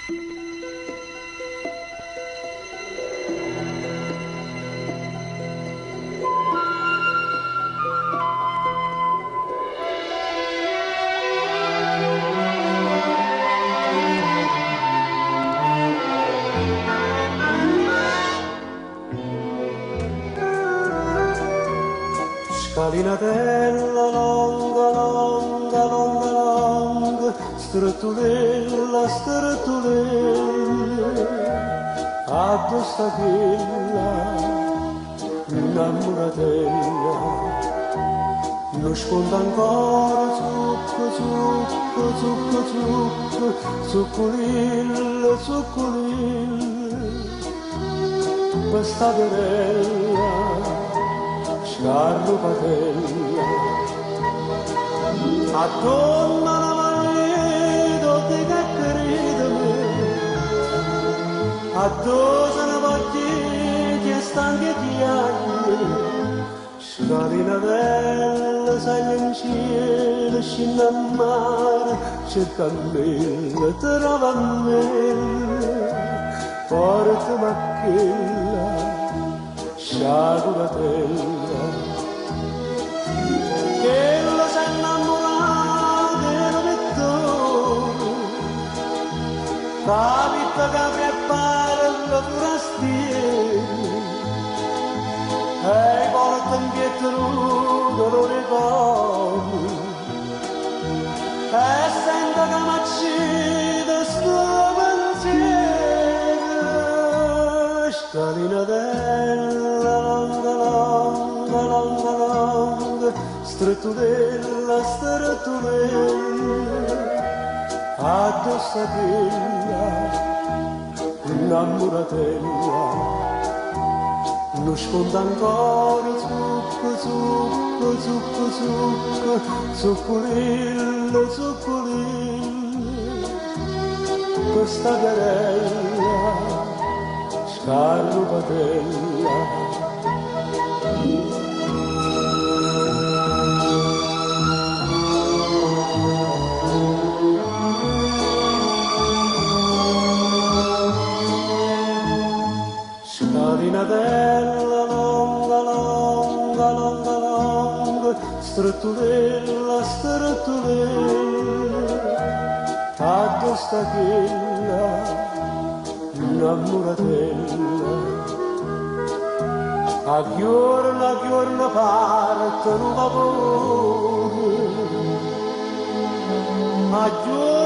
Scalinatella longa, longa, longa, longa, strettulella, strettulella, addosso a quella, innamoratella, non sconta ancora zucco, zucco, zucco, zucco, zuccolilla, zuccolilla, questa querella, scarrupatella, a donna la maglietta di che credeme, a dose ne voglie che stanche di anni, scalinatella, sai in cielo, scende a mare, cerca me, trova me, portami a quella, sciaguratella, che lo si è innamorato e lo metto, capita capri e pare lo forastiero, e porta in pietro lo ricordo, e sento che mi accide sto pensiero, scalinatella, longa, longa, longa, longa, strettulella, strettulella, addosso a quella, innamoratella, non sconta ancora zucco, zucco, zucco, zucco, zuccolilla, zuccolilla, questa querella, scarrupatella. Scalinatella, longa, longa, longa, longa, strettulella, strettulella, addosso a quella, innamoratella, a giorno partono vapori, a giorno